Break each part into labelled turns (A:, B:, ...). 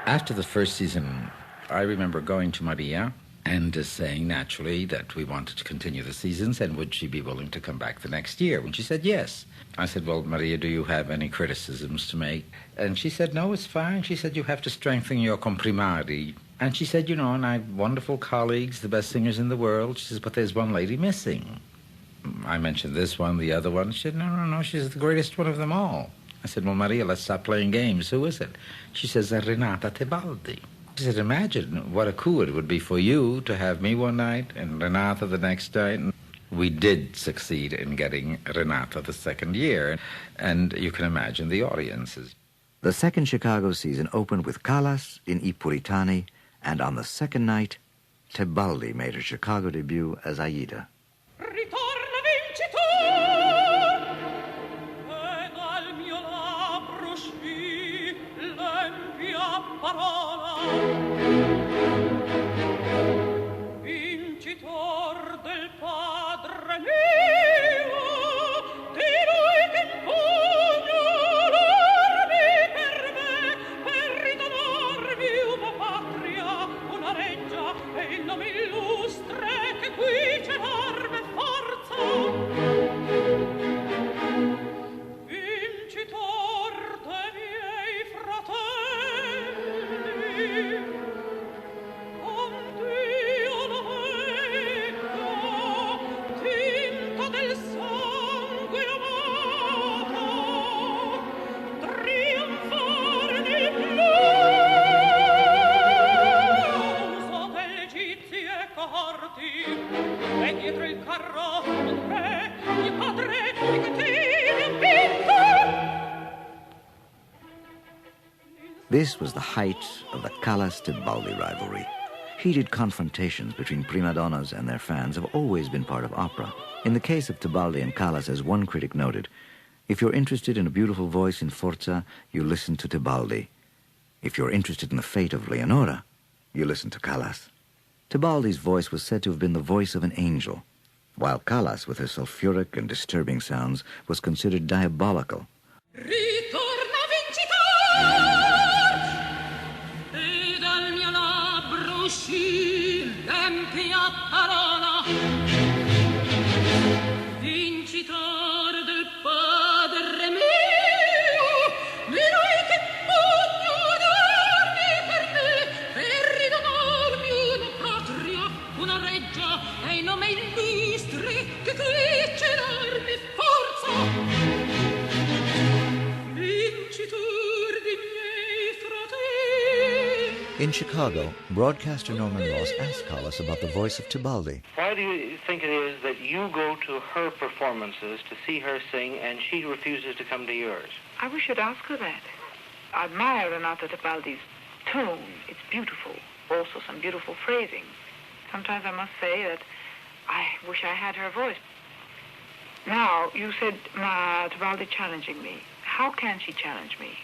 A: After the first season, I remember going to Maria and saying naturally that we wanted to continue the seasons and would she be willing to come back the next year? And she said yes. I said, well, Maria, do you have any criticisms to make? And she said, no, it's fine. She said, you have to strengthen your comprimari. And she said, and I have wonderful colleagues, the best singers in the world. She says, but there's one lady missing. I mentioned this one, the other one. She said, no, she's the greatest one of them all. I said, well, Maria, let's stop playing games. Who is it? She says, Renata Tebaldi. She said, imagine what a coup it would be for you to have me one night and Renata the next night. We did succeed in getting Renata the second year, and you can imagine the audiences.
B: The second Chicago season opened with Callas in I Puritani, and on the second night, Tebaldi made her Chicago debut as Aida.
C: Ritorna, vincitor! E dal mio labbro uscì l'empia parola. Vincitor del padre mio, di lui che in pugno l'armi per me, per ridonarmi una patria, una reggia e il nome illustre che qui c'è l'arme forza. Vincitor de miei fratelli, con Dio la vecchia, tinta del sangue amata, trionfare nel plauso delle egizie corti, e dietro il carro un re, mio padre, di cattivi vinto.
B: This was the height of the Callas-Tebaldi rivalry. Heated confrontations between prima donnas and their fans have always been part of opera. In the case of Tebaldi and Callas, as one critic noted, if you're interested in a beautiful voice in Forza, you listen to Tebaldi. If you're interested in the fate of Leonora, you listen to Callas. Tebaldi's voice was said to have been the voice of an angel, while Callas, with her sulfuric and disturbing sounds, was considered diabolical.
C: Ritorna, vincitor! E dal mio labbro uscì l'empia parola. Vincitor del padre mio, di lui che pugno d'armi per me, per ridonarmi una patria, una reggia e i nome illustri che qui c'è l'armi forza. Vincitor di miei fratelli.
B: In Chicago, broadcaster Norman Ross asked Callas about the voice of Tebaldi.
D: Why do you think it is that you go to her performances to see her sing and she refuses to come to yours?
E: I wish you'd ask her that. I admire Renata Tebaldi's tone. It's beautiful. Also some beautiful phrasing. Sometimes I must say that I wish I had her voice. Now, you said Tebaldi challenging me. How can she challenge me?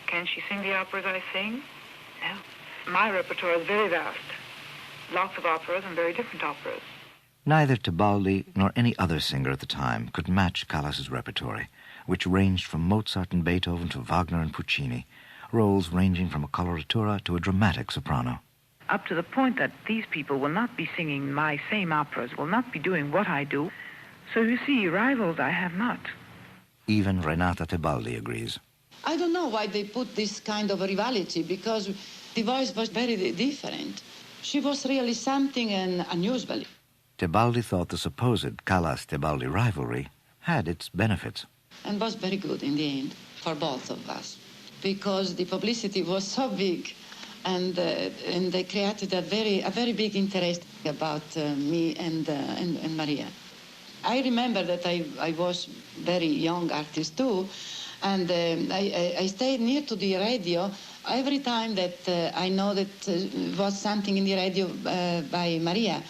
E: Can she sing the operas I sing? No. My repertoire is very vast. Lots of operas and very different operas.
B: Neither Tebaldi nor any other singer at the time could match Callas's repertory, which ranged from Mozart and Beethoven to Wagner and Puccini, roles ranging from a coloratura to a dramatic soprano.
E: Up to the point that these people will not be singing my same operas, will not be doing what I do. So you see, rivals I have not.
B: Even Renata Tebaldi agrees.
F: I don't know why they put this kind of rivalry, because the voice was very different. She was really something unusual.
B: Tebaldi thought the supposed Callas-Tebaldi rivalry had its benefits.
F: And was very good in the end for both of us, because the publicity was so big, and they created a very big interest about me and Maria. I remember that I was very young artist too, and I stayed near to the radio every time that I know that was something in the radio by Maria.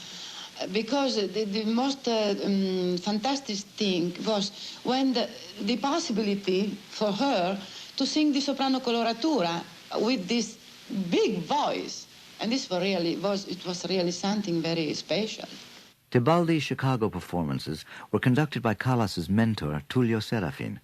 F: Because the most fantastic thing was when the possibility for her to sing the soprano coloratura with this big voice. And this was really something very special.
B: Tebaldi's Chicago performances were conducted by Callas's mentor, Tullio Serafin.